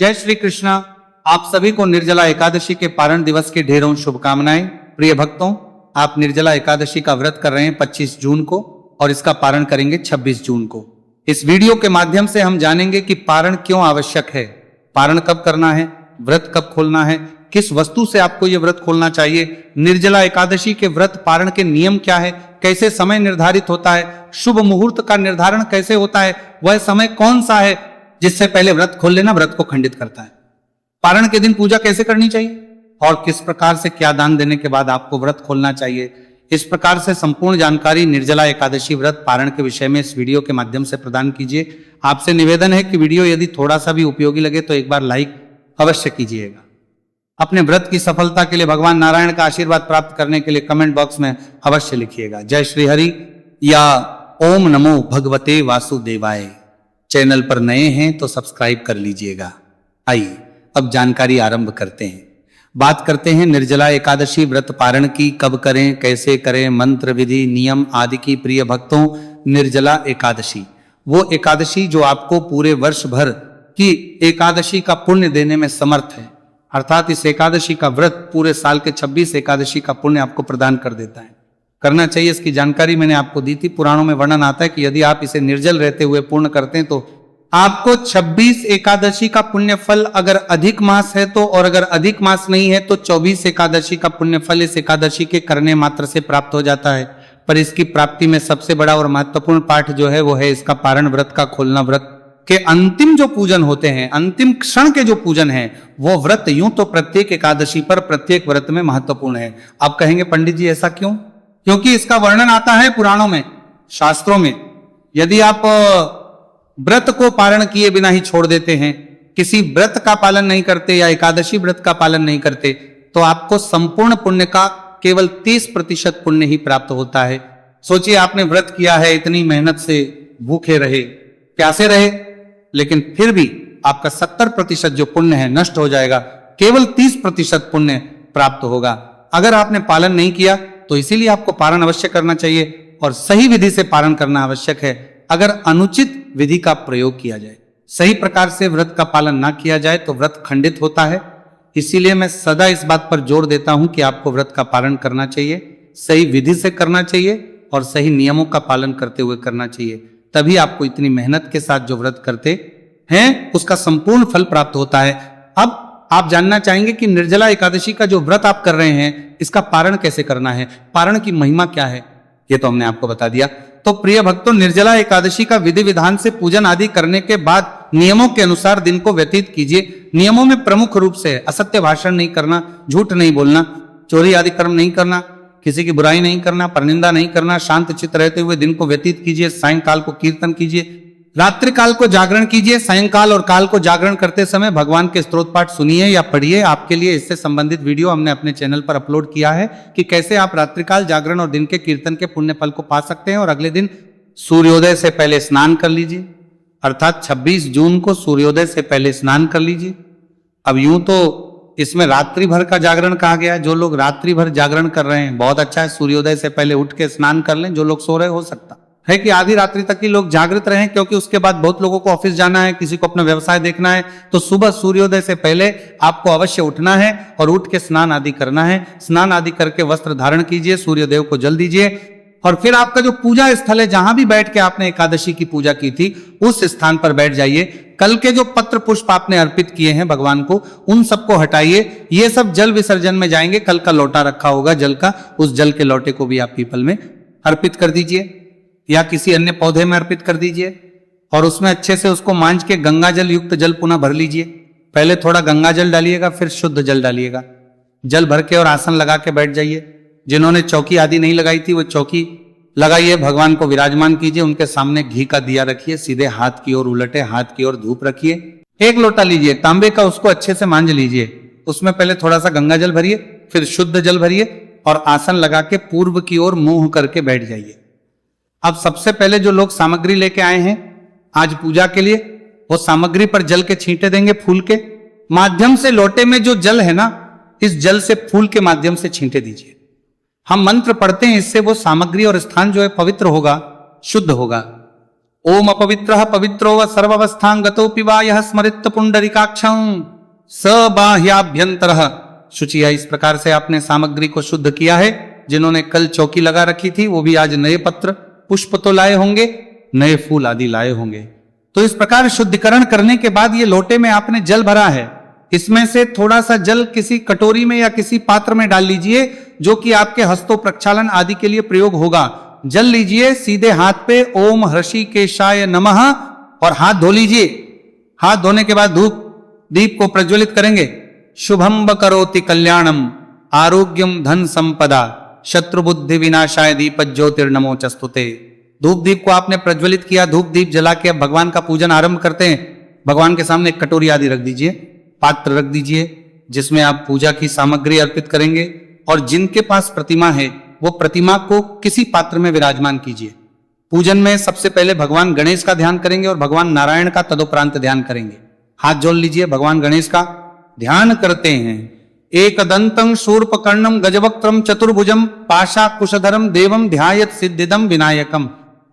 जय श्री कृष्णा। आप सभी को निर्जला एकादशी के पारण दिवस की ढेरों शुभकामनाएं। प्रिय भक्तों, आप निर्जला एकादशी का व्रत कर रहे हैं 25 जून को और इसका पारण करेंगे 26 जून को। इस वीडियो के माध्यम से हम जानेंगे कि पारण क्यों आवश्यक है, पारण कब करना है, व्रत कब खोलना है, किस वस्तु से आपको यह व्रत खोलना चाहिए, निर्जला एकादशी के व्रत पारण के नियम क्या है, कैसे समय निर्धारित होता है, शुभ मुहूर्त का निर्धारण कैसे होता है, वह समय कौन सा है जिससे पहले व्रत खोल लेना व्रत को खंडित करता है, पारण के दिन पूजा कैसे करनी चाहिए और किस प्रकार से क्या दान देने के बाद आपको व्रत खोलना चाहिए। इस प्रकार से संपूर्ण जानकारी निर्जला एकादशी व्रत पारण के विषय में इस वीडियो के माध्यम से प्रदान कीजिए। आपसे निवेदन है कि वीडियो यदि थोड़ा सा भी उपयोगी लगे तो एक बार लाइक अवश्य कीजिएगा। अपने व्रत की सफलता के लिए भगवान नारायण का आशीर्वाद प्राप्त करने के लिए कमेंट बॉक्स में अवश्य लिखिएगा जय श्री हरि या ओम नमो भगवते वासुदेवाय। चैनल पर नए हैं तो सब्सक्राइब कर लीजिएगा। आइए अब जानकारी आरंभ करते हैं। बात करते हैं निर्जला एकादशी व्रत पारण की, कब करें, कैसे करें, मंत्र विधि नियम आदि की। प्रिय भक्तों, निर्जला एकादशी वो एकादशी जो आपको पूरे वर्ष भर की एकादशी का पुण्य देने में समर्थ है, अर्थात इस एकादशी का व्रत पूरे साल के 26 एकादशी का पुण्य आपको प्रदान कर देता है। करना चाहिए, इसकी जानकारी मैंने आपको दी थी। पुराणों में वर्णन आता है कि यदि आप इसे निर्जल रहते हुए पूर्ण करते हैं तो आपको 26 एकादशी का पुण्य फल, अगर अधिक मास है तो, और अगर अधिक मास नहीं है तो 24 एकादशी का पुण्य फल इस एकादशी के करने मात्र से प्राप्त हो जाता है। पर इसकी प्राप्ति में सबसे बड़ा और महत्वपूर्ण पाठ जो है वो है इसका पारण व्रत का खोलना। व्रत के अंतिम जो पूजन होते हैं, अंतिम क्षण के जो पूजन है, वो व्रत यूं तो प्रत्येक एकादशी पर प्रत्येक व्रत में महत्वपूर्ण है। आप कहेंगे पंडित जी ऐसा क्यों? क्योंकि इसका वर्णन आता है पुराणों में, शास्त्रों में। यदि आप व्रत को पारण किए बिना ही छोड़ देते हैं, किसी व्रत का पालन नहीं करते या एकादशी व्रत का पालन नहीं करते, तो आपको संपूर्ण पुण्य का केवल 30% पुण्य ही प्राप्त होता है। सोचिए, आपने व्रत किया है, इतनी मेहनत से भूखे रहे, प्यासे रहे, लेकिन फिर भी आपका 70% जो पुण्य है नष्ट हो जाएगा, केवल 30% पुण्य प्राप्त होगा। अगर आपने पालन नहीं किया तो इसीलिए आपको पारण अवश्य करना चाहिए और सही विधि से पारण करना आवश्यक है। अगर अनुचित विधि का प्रयोग किया जाए, सही प्रकार से व्रत का पालन ना किया जाए तो व्रत खंडित होता है। इसीलिए मैं सदा इस बात पर जोर देता हूं कि आपको व्रत का पालन करना चाहिए, सही विधि से करना चाहिए और सही नियमों का पालन करते हुए करना चाहिए। तभी आपको इतनी मेहनत के साथ जो व्रत करते हैं उसका संपूर्ण फल प्राप्त होता है। अब आप जानना चाहेंगे कि निर्जला एकादशी का जो व्रत आप कर रहे हैं इसका पारण कैसे करना है, पारण की महिमा क्या है, ये तो हमने आपको बता दिया। तो प्रिय भक्तों, निर्जला एकादशी का विधि विधान से पूजन आदि करने के बाद नियमों के अनुसार दिन को व्यतीत कीजिए। नियमों में प्रमुख रूप से असत्य भाषण नहीं करना, झूठ नहीं बोलना, चोरी आदि कर्म नहीं करना, किसी की बुराई नहीं करना, परनिंदा नहीं करना, शांत चित्त रहते हुए दिन को व्यतीत कीजिए। सायंकाल को कीर्तन कीजिए, रात्रि काल को जागरण कीजिए। सायंकाल और काल को जागरण करते समय भगवान के स्तोत्र पाठ सुनिए या पढ़िए। आपके लिए इससे संबंधित वीडियो हमने अपने चैनल पर अपलोड किया है कि कैसे आप रात्रिकाल जागरण और दिन के कीर्तन के पुण्य फल को पा सकते हैं। और अगले दिन सूर्योदय से पहले स्नान कर लीजिए, अर्थात 26 जून को सूर्योदय से पहले स्नान कर लीजिए। अब यूं तो इसमें रात्रि भर का जागरण कहा गया है। जो लोग रात्रि भर जागरण कर रहे हैं बहुत अच्छा है, सूर्योदय से पहले उठ के स्नान कर लें। जो लोग सो रहे हो सकता है कि आधी रात्रि तक ही लोग जागृत रहें, क्योंकि उसके बाद बहुत लोगों को ऑफिस जाना है, किसी को अपना व्यवसाय देखना है। तो सुबह सूर्योदय से पहले आपको अवश्य उठना है और उठ के स्नान आदि करना है। स्नान आदि करके वस्त्र धारण कीजिए, सूर्यदेव को जल दीजिए और फिर आपका जो पूजा स्थल है, जहां भी बैठ के आपने एकादशी की पूजा की थी, उस स्थान पर बैठ जाइए। कल के जो पत्र पुष्प आपने अर्पित किए हैं भगवान को, उन सबको हटाइए। ये सब जल विसर्जन में जाएंगे। कल का लोटा रखा होगा जल का, उस जल के लोटे को भी आप पीपल में अर्पित कर दीजिए या किसी अन्य पौधे में अर्पित कर दीजिए और उसमें अच्छे से उसको मांझ के गंगा जल युक्त जल पुनः भर लीजिए। पहले थोड़ा गंगा जल डालिएगा, फिर शुद्ध जल डालिएगा। जल भर के और आसन लगा के बैठ जाइए। जिन्होंने चौकी आदि नहीं लगाई थी वो चौकी लगाइए, भगवान को विराजमान कीजिए। उनके सामने घी का दिया रखिए, सीधे हाथ की ओर उलटे, हाथ की ओर धूप रखिए। एक लोटा लीजिए तांबे का, उसको अच्छे से मांझ लीजिए। उसमें पहले थोड़ा सा गंगा जल भरिए, फिर शुद्ध जल भरिए और आसन लगा के पूर्व की ओर मुंह करके बैठ जाइए। अब सबसे पहले जो लोग सामग्री लेके आए हैं आज पूजा के लिए, वो सामग्री पर जल के छींटे देंगे फूल के माध्यम से। लोटे में जो जल है ना, इस जल से फूल के माध्यम से छींटे दीजिए। हम मंत्र पढ़ते हैं, इससे वो सामग्री और स्थान जो है पवित्र होगा, शुद्ध होगा। ओम अपवित्रः पवित्रो व सर्वावस्थांगतोऽपि वा यः स्मरित पुंडरीकाक्षं स बाह्याभ्यंतरः शुचिया। इस प्रकार से आपने सामग्री को शुद्ध किया है। जिन्होंने कल चौकी लगा रखी थी वो भी आज नए पत्र पुष्प तो लाए होंगे, नए फूल आदि लाए होंगे। तो इस प्रकार शुद्धिकरण करने के बाद ये लोटे में आपने जल भरा है, इसमें से थोड़ा सा जल किसी कटोरी में या किसी पात्र में डाल लीजिए जो कि आपके हस्तों प्रक्षालन आदि के लिए प्रयोग होगा। जल लीजिए, सीधे हाथ पे ओम हृषिकेशाय नमः और हाथ धो लीजिए। हाथ धोने के बाद धूप दीप को प्रज्वलित करेंगे। शुभम करोति कल्याणम आरोग्यम धन संपदा शत्रु बुद्धि विनाशाय दीप ज्योतिर्नमो चस्तुते। धूप दीप को आपने प्रज्वलित किया, धूप दीप जला के अब भगवान का पूजन आरंभ करते हैं। भगवान के सामने एक कटोरी आदि रख दीजिए, पात्र रख दीजिए जिसमें आप पूजा की सामग्री अर्पित करेंगे। और जिनके पास प्रतिमा है वो प्रतिमा को किसी पात्र में विराजमान कीजिए। पूजन में सबसे पहले भगवान गणेश का ध्यान करेंगे और भगवान नारायण का तदुपरांत ध्यान करेंगे। हाथ जोड़ लीजिए, भगवान गणेश का ध्यान करते हैं। एकदंतं शूर्पकर्णं गजवक्त्रं चतुर्भुजं पाशाकुशधरं देवं ध्यायत सिद्धिदं विनायकम।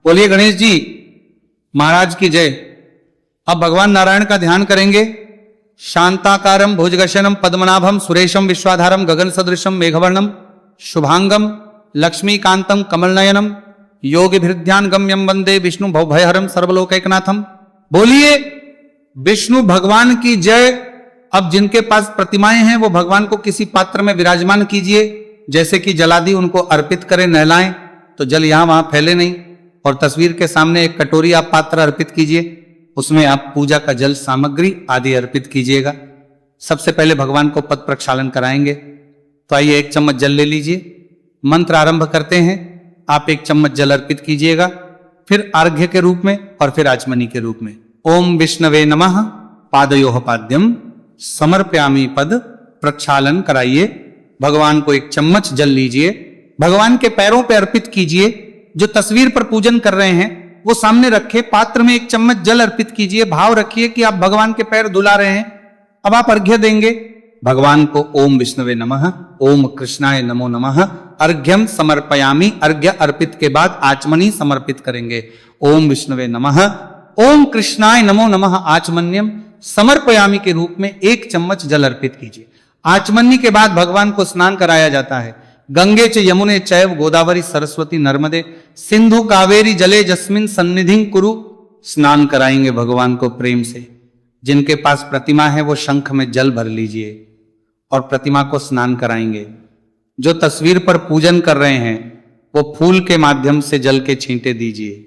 बोलिए गणेश जी महाराज की जय। अब भगवान नारायण का ध्यान करेंगे। शांताकारं भुजगशयनं पद्मनाभं सुरेशं विश्वाधारं गगन सदृशं मेघवर्णं शुभांगं लक्ष्मीकांतं कमलनयनं योगिभिर्ध्यान गम्यं वंदे विष्णु भवभयहरं सर्वलोकैकनाथम। बोलिए विष्णु भगवान की जय। अब जिनके पास प्रतिमाएं हैं वो भगवान को किसी पात्र में विराजमान कीजिए, जैसे कि जलादि उनको अर्पित करें, नहलाएं तो जल यहां वहां फैले नहीं। और तस्वीर के सामने एक कटोरी आप पात्र अर्पित कीजिए, उसमें आप पूजा का जल सामग्री आदि अर्पित कीजिएगा। सबसे पहले भगवान को पद प्रक्षालन कराएंगे। तो आइए एक चम्मच जल ले लीजिए, मंत्र आरंभ करते हैं। आप एक चम्मच जल अर्पित कीजिएगा, फिर अर्घ्य के रूप में और फिर आचमनी के रूप में। ओम विष्णवे नमः पादयोः पाद्यम समर्पयामि पद प्रक्षालन कराइए। भगवान को एक चम्मच जल लीजिए, भगवान के पैरों पर अर्पित कीजिए। जो तस्वीर पर पूजन कर रहे हैं वो सामने रखे, पात्र में एक चम्मच जल अर्पित कीजिए। भाव रखिए कि आप भगवान के पैर धुला रहे हैं। अब आप अर्घ्य देंगे भगवान को। ओम विष्णवे नमः, ओम कृष्णाय नमो नमः। अर्घ्यम समर्पयामि, अर्घ्य अर्पित के बाद आचमनी समर्पित करेंगे। ओम विष्णवे नमः, ओम कृष्णाय नमो नमः। आचमन्यम समर्पयामि के रूप में एक चम्मच जल अर्पित कीजिए। आचमनी के बाद भगवान को स्नान कराया जाता है। गंगे च यमुने चैव गोदावरी सरस्वती नर्मदे सिंधु कावेरी जले जस्मिन सन्निधिं कुरु। स्नान कराएंगे भगवान को प्रेम से। जिनके पास प्रतिमा है वो शंख में जल भर लीजिए और प्रतिमा को स्नान कराएंगे। जो तस्वीर पर पूजन कर रहे हैं वो फूल के माध्यम से जल के छींटे दीजिए।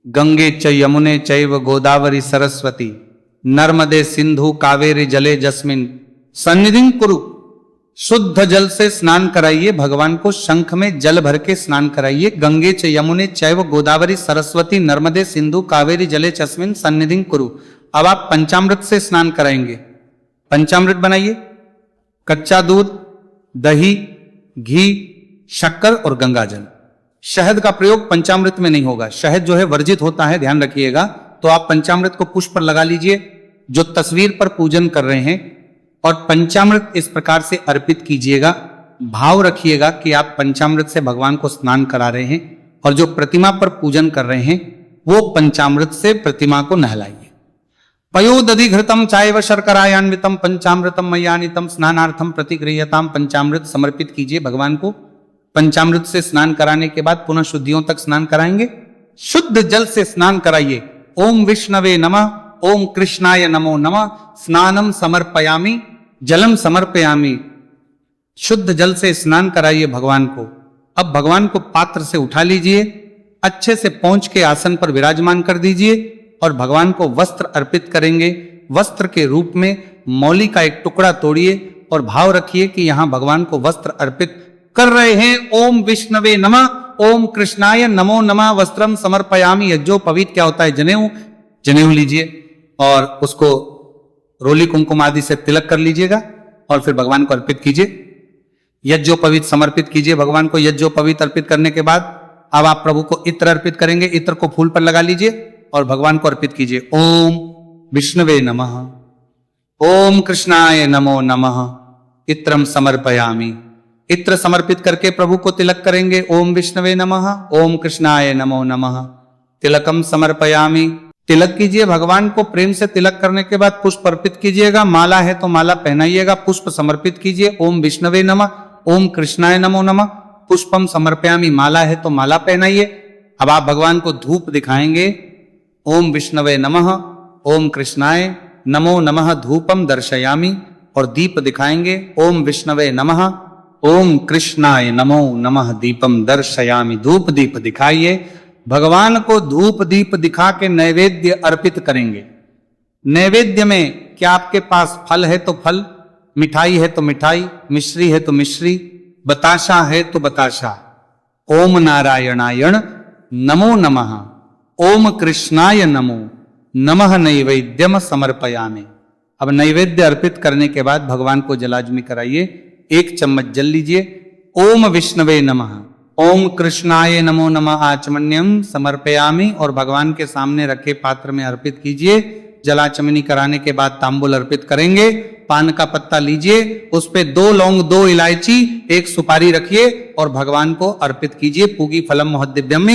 गंगे च यमुने चैव गोदावरी सरस्वती नर्मदे सिंधु कावेरी जले जस्मिन सन्निधिं कुरु। शुद्ध जल से स्नान कराइए भगवान को, शंख में जल भर के स्नान कराइए। गंगे च यमुने चैव गोदावरी सरस्वती नर्मदे सिंधु कावेरी जले चस्मिन सन्निधिं कुरु। अब आप पंचामृत से स्नान कराएंगे। पंचामृत बनाइए, कच्चा दूध, दही, घी, शक्कर और गंगाजल। शहद का प्रयोग पंचामृत में नहीं होगा, शहद जो है वर्जित होता है, ध्यान रखिएगा। तो आप पंचामृत को पुष्प पर लगा लीजिए जो तस्वीर पर पूजन कर रहे हैं, और पंचामृत इस प्रकार से अर्पित कीजिएगा। भाव रखिएगा कि आप पंचामृत से भगवान को स्नान करा रहे हैं, और जो प्रतिमा पर पूजन कर रहे हैं वो पंचामृत से प्रतिमा को नहलाइए। पयोदधिघृतम चायव शर्करायान्वितम पंचामृतम मय्यानितम स्नानार्थम प्रतिगृह्यताम। पंचामृत समर्पित कीजिए भगवान को। पंचामृत से स्नान कराने के बाद पुनः शुद्धियों तक स्नान कराएंगे। शुद्ध जल से स्नान कराइए। ओम विष्णवे नमः, ओम कृष्णाय नमो नमः। स्नानम समर्पयामि, जलम समर्पयामि। शुद्ध जल से स्नान कराइए भगवान को। अब भगवान को पात्र से उठा लीजिए, अच्छे से पहुंच के आसन पर विराजमान कर दीजिए और भगवान को वस्त्र अर्पित करेंगे। वस्त्र के रूप में मौली का एक टुकड़ा तोड़िए और भाव रखिए कि यहां भगवान को वस्त्र अर्पित कर रहे हैं। ओम विष्णवे नमः, ओम कृष्णाय नमो नमः। वस्त्रम समर्पयामि। यज्ञोपवीत क्या होता है? जनेऊ। जनेऊ लीजिए और उसको रोली कुमकुम आदि से तिलक कर लीजिएगा और फिर भगवान को अर्पित कीजिए। यज्ञोपवीत समर्पित कीजिए भगवान को। यज्ञोपवीत अर्पित करने के बाद अब आप प्रभु को इत्र अर्पित करेंगे। इत्र को फूल पर लगा लीजिए और भगवान को अर्पित कीजिए। ओम विष्णवे नमः, ओम कृष्णाय नमो नमः। इत्रम समर्पयामि। इत्र समर्पित करके प्रभु को तिलक करेंगे। ओम विष्णवे नमः, ओम कृष्णाय नमो नमः। तिलकम समर्पयामि। तिलक कीजिए, भगवान को प्रेम से तिलक करने के बाद पुष्प अर्पित कीजिएगा। माला है तो माला पहनाइएगा, पुष्प समर्पित कीजिए। ओम विष्णवे नमः, ओम कृष्णाय नमो नमः। पुष्पम समर्पयामि, माला है तो माला पहनाइए। अब आप भगवान को धूप दिखाएंगे। ओम विष्णवे नमः, ओम कृष्णाय नमो नमः धूपम दर्शयामि, और दीप दिखाएंगे। ओम विष्णवे नमः, ओम कृष्णाय नमो नमः दीपम दर्शयामि। धूप दीप दिखाइए। भगवान को धूप दीप दिखा के नैवेद्य अर्पित करेंगे। नैवेद्य में क्या आपके पास फल है तो फल, मिठाई है तो मिठाई, मिश्री है तो मिश्री, बताशा है तो बताशा। ओम नारायणायण नमो नमः, ओम कृष्णाय नमो नमः नैवेद्यम समर्पयामि। अब नैवेद्य अर्पित करने के बाद भगवान को जलाजमी कराइए। 1 चम्मच जल लीजिए। ओम विष्णवे नमः, ओम कृष्णाय नमो नमः आचमन्यम समर्पयामि, और भगवान के सामने रखे पात्र में अर्पित कीजिए। जलाचमनी कराने के बाद तांबूल अर्पित करेंगे। पान का पत्ता लीजिए, उस पे 2 लौंग, 2 इलायची, 1 सुपारी रखिए और भगवान को अर्पित कीजिए। पूगी फलम मोहद्दिव्यम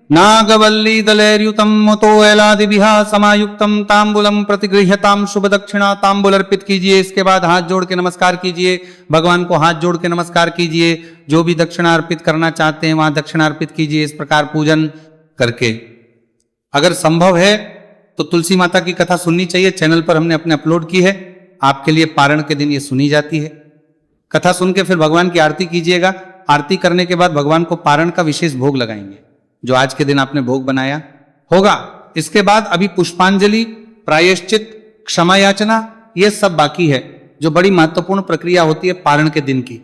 नागवल्ली दलैर्युतम मुतो एलादिभिः समायुक्तम तांबूलम प्रतिगृह्यताम शुभ दक्षिणा। तांबूल अर्पित कीजिए। इसके बाद हाथ जोड़ के नमस्कार कीजिए। भगवान को हाथ जोड़ के नमस्कार कीजिए। जो भी दक्षिणा अर्पित करना चाहते हैं वहां दक्षिणा अर्पित कीजिए। इस प्रकार पूजन करके, अगर संभव है तो तुलसी माता की कथा सुननी चाहिए। चैनल पर हमने अपने अपलोड की है, आपके लिए पारण के दिन ये सुनी जाती है। कथा सुन के फिर भगवान की आरती कीजिएगा। आरती करने के बाद भगवान को पारण का विशेष भोग लगाएंगे, जो आज के दिन आपने भोग बनाया होगा। इसके बाद अभी पुष्पांजलि, प्रायश्चित, क्षमा याचना, ये सब बाकी है, जो बड़ी महत्वपूर्ण प्रक्रिया होती है पारण के दिन की।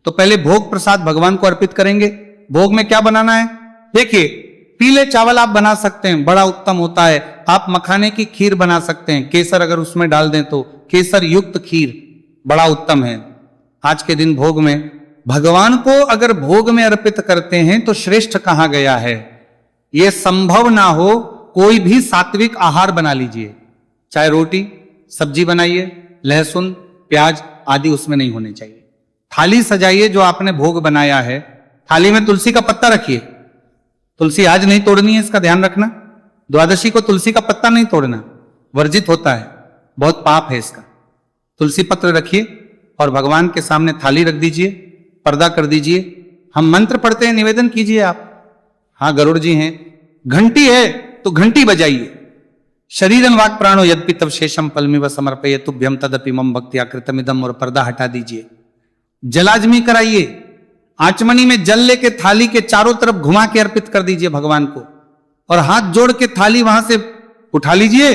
तो पहले भोग प्रसाद भगवान को अर्पित करेंगे। भोग में क्या बनाना है? देखिए, पीले चावल आप बना सकते हैं, बड़ा उत्तम होता है। आप मखाने की खीर बना सकते हैं, केसर अगर उसमें डाल दें तो केसर युक्त खीर बड़ा उत्तम है। आज के दिन भोग में भगवान को अगर भोग में अर्पित करते हैं तो श्रेष्ठ कहा गया है। यह संभव ना हो, कोई भी सात्विक आहार बना लीजिए, चाहे रोटी सब्जी बनाइए, लहसुन प्याज आदि उसमें नहीं होने चाहिए। थाली सजाइए, जो आपने भोग बनाया है, थाली में तुलसी का पत्ता रखिए। तुलसी आज नहीं तोड़नी है, इसका ध्यान रखना। द्वादशी को तुलसी का पत्ता नहीं तोड़ना, वर्जित होता है, बहुत पाप है इसका। तुलसी पत्र रखिए और भगवान के सामने थाली रख दीजिए, पर्दा कर दीजिए। हम मंत्र पढ़ते हैं, निवेदन कीजिए आप। हाँ, गरुड़ जी हैं। घंटी है तो घंटी बजाइए। शरीरन वाक प्राणो यद्यपि तव शेषम फलमिव समर्पये तुभ्यम तदपि मम भक्त्या कृतमिदम, और पर्दा हटा दीजिए। जलाजमी कराइए। आचमनी में जल लेके थाली के चारों तरफ घुमा के अर्पित कर दीजिए भगवान को, और हाथ जोड़ के थाली वहां से उठा लीजिए।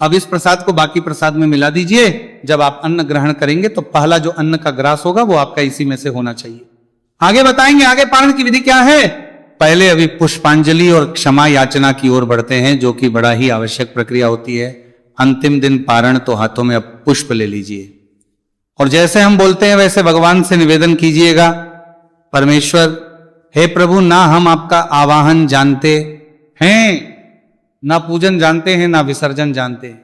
अब इस प्रसाद को बाकी प्रसाद में मिला दीजिए। जब आप अन्न ग्रहण करेंगे तो पहला जो अन्न का ग्रास होगा वो आपका इसी में से होना चाहिए। आगे बताएंगे, आगे पारण की विधि क्या है। पहले अभी पुष्पांजलि और क्षमा याचना की ओर बढ़ते हैं, जो कि बड़ा ही आवश्यक प्रक्रिया होती है। अंतिम दिन पारण, तो हाथों में अब पुष्प ले लीजिए, और जैसे हम बोलते हैं वैसे भगवान से निवेदन कीजिएगा। परमेश्वर, हे प्रभु, ना हम आपका आवाहन जानते हैं, ना पूजन जानते हैं, ना विसर्जन जानते हैं।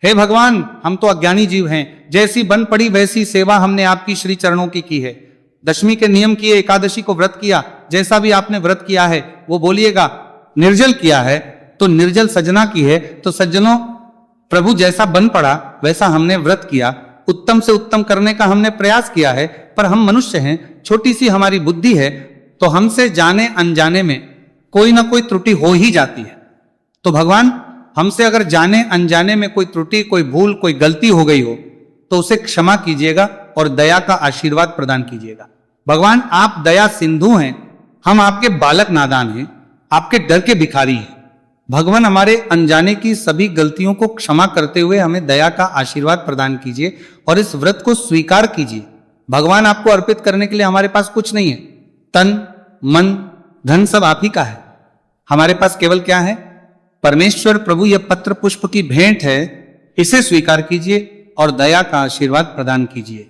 हे भगवान, हम तो अज्ञानी जीव हैं। जैसी बन पड़ी वैसी सेवा हमने आपकी श्री चरणों की है। दशमी के नियम किए, एकादशी को व्रत किया, जैसा भी आपने व्रत किया है वो बोलिएगा। निर्जल किया है तो निर्जल सजना की है, तो सज्जनों, प्रभु जैसा बन पड़ा वैसा हमने व्रत किया। उत्तम से उत्तम करने का हमने प्रयास किया है, पर हम मनुष्य हैं, छोटी सी हमारी बुद्धि है, तो हमसे जाने अनजाने में कोई ना कोई त्रुटि हो ही जाती है। तो भगवान, हमसे अगर जाने अनजाने में कोई त्रुटि, कोई भूल, कोई गलती हो गई हो तो उसे क्षमा कीजिएगा और दया का आशीर्वाद प्रदान कीजिएगा। भगवान, आप दया सिंधु हैं, हम आपके बालक नादान हैं, आपके डर के भिखारी हैं। भगवान, हमारे अनजाने की सभी गलतियों को क्षमा करते हुए हमें दया का आशीर्वाद प्रदान कीजिए और इस व्रत को स्वीकार कीजिए। भगवान, आपको अर्पित करने के लिए हमारे पास कुछ नहीं है, तन मन धन सब आप ही का है। हमारे पास केवल क्या है? परमेश्वर प्रभु, यह पत्र पुष्प की भेंट है, इसे स्वीकार कीजिए और दया का आशीर्वाद प्रदान कीजिए।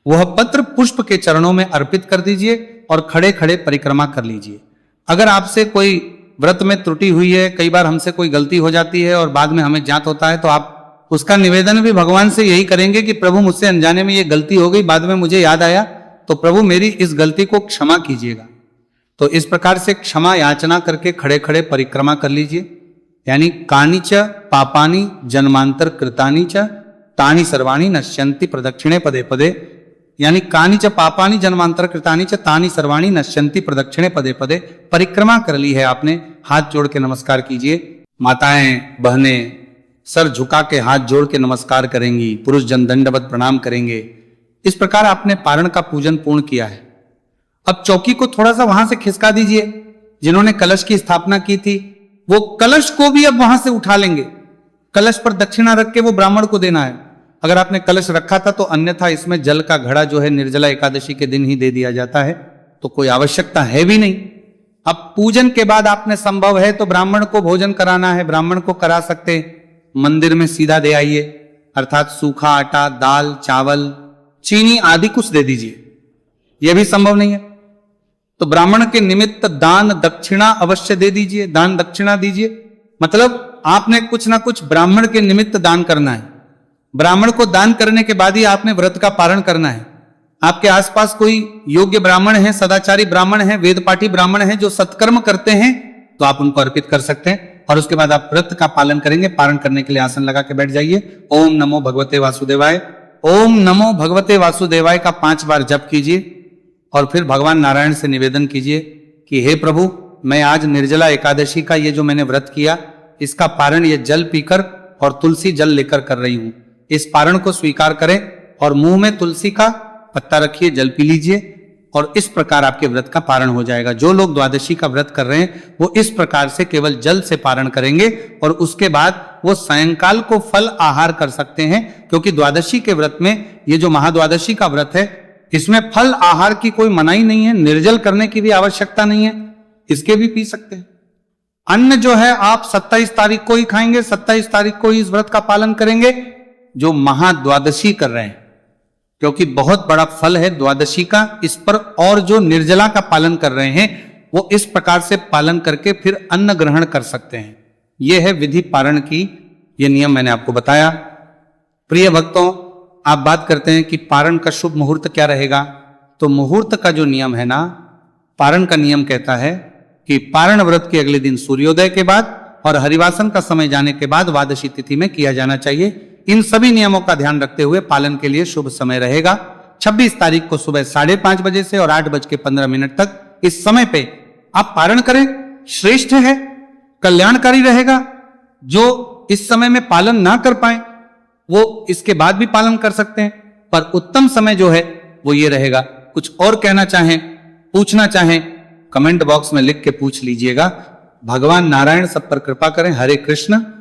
वह पत्र पुष्प के चरणों में अर्पित कर दीजिए और खड़े खड़े परिक्रमा कर लीजिए। अगर आपसे कोई व्रत में त्रुटि हुई है, कई बार हमसे कोई गलती हो जाती है और बाद में हमें ज्ञात होता है, तो आप उसका निवेदन भी भगवान से यही करेंगे कि प्रभु, मुझसे अनजाने में ये गलती हो गई, बाद में मुझे याद आया, तो प्रभु मेरी इस गलती को क्षमा कीजिएगा। तो इस प्रकार से क्षमा याचना करके खड़े खड़े परिक्रमा कर लीजिए। यानी कानिच पापानि जन्मांतर कृतानि च तानि सर्वाणि नश्यन्ति प्रदक्षिणे पदे पदे। यानी कानिच पापानि जन्मांतर कृतानि च तानि सर्वाणि नश्यन्ति प्रदक्षिणे पदे पदे। परिक्रमा कर ली है आपने, हाथ जोड़ के नमस्कार कीजिए। माताएं बहनें सर झुका के हाथ जोड़ के नमस्कार करेंगी, पुरुष जन दंडवत प्रणाम करेंगे। इस प्रकार आपने पारण का पूजन पूर्ण किया है। अब चौकी को थोड़ा सा वहां से खिसका दीजिए। जिन्होंने कलश की स्थापना की थी वो कलश को भी अब वहां से उठा लेंगे। कलश पर दक्षिणा रख के वो ब्राह्मण को देना है। अगर आपने कलश रखा था तो अन्यथा इसमें जल का घड़ा जो है निर्जला एकादशी के दिन ही दे दिया जाता है, तो कोई आवश्यकता है भी नहीं। अब पूजन के बाद आपने संभव है तो ब्राह्मण को भोजन कराना है, ब्राह्मण को करा सकते हैं। मंदिर में सीधा दे आइए, अर्थात सूखा आटा, दाल, चावल, चीनी आदि कुछ दे दीजिए। यह भी संभव नहीं है तो ब्राह्मण के निमित्त दान दक्षिणा अवश्य दे दीजिए, दान दक्षिणा दीजिए। मतलब आपने कुछ ना कुछ ब्राह्मण के निमित्त दान करना है। ब्राह्मण को दान करने के बाद ही आपने व्रत का पारण करना है। आपके आसपास कोई योग्य ब्राह्मण है, सदाचारी ब्राह्मण है, वेदपाठी ब्राह्मण है जो सत्कर्म करते हैं तो आप उनको अर्पित कर सकते हैं और उसके बाद आप व्रत का पालन करेंगे। पारण करने के लिए आसन लगा के बैठ जाइए। ओम नमो भगवते वासुदेवाय, ओम नमो भगवते वासुदेवाय का 5 बार जप कीजिए और फिर भगवान नारायण से निवेदन कीजिए कि हे प्रभु, मैं आज निर्जला एकादशी का ये जो मैंने व्रत किया इसका पारण ये जल पीकर और तुलसी जल लेकर कर रही हूं। इस पारण को स्वीकार करें और मुंह में तुलसी का पत्ता रखिए, जल पी लीजिए और इस प्रकार आपके व्रत का पारण हो जाएगा। जो लोग द्वादशी का व्रत कर रहे हैं वो इस प्रकार से केवल जल से पारण करेंगे और उसके बाद वो सायंकाल को फल आहार कर सकते हैं, क्योंकि द्वादशी के व्रत में ये जो महाद्वादशी का व्रत है इसमें फल आहार की कोई मनाही नहीं है, निर्जल करने की भी आवश्यकता नहीं है, इसके भी पी सकते हैं। अन्न जो है आप 27 तारीख को ही खाएंगे, 27 तारीख को ही इस व्रत का पालन करेंगे जो महाद्वादशी कर रहे हैं, क्योंकि बहुत बड़ा फल है द्वादशी का इस पर। और जो निर्जला का पालन कर रहे हैं वो इस प्रकार से पालन करके फिर अन्न ग्रहण कर सकते हैं। यह है विधि पारण की, ये नियम मैंने आपको बताया। प्रिय भक्तों, आप बात करते हैं कि पारण का शुभ मुहूर्त क्या रहेगा, तो मुहूर्त का जो नियम है ना, पारण का नियम कहता है कि पारण व्रत के अगले दिन सूर्योदय के बाद और हरिवासन का समय जाने के बाद द्वादशी तिथि में किया जाना चाहिए। इन सभी नियमों का ध्यान रखते हुए पालन के लिए शुभ समय रहेगा 26 तारीख को सुबह 5:30 बजे से और 8:15 तक। इस समय पे आप पारण करें, श्रेष्ठ है, कल्याणकारी रहेगा। जो इस समय में पालन ना कर पाए वो इसके बाद भी पालन कर सकते हैं, पर उत्तम समय जो है वो ये रहेगा। कुछ और कहना चाहें, पूछना चाहें, कमेंट बॉक्स में लिख के पूछ लीजिएगा। भगवान नारायण सब पर कृपा करें। हरे कृष्ण।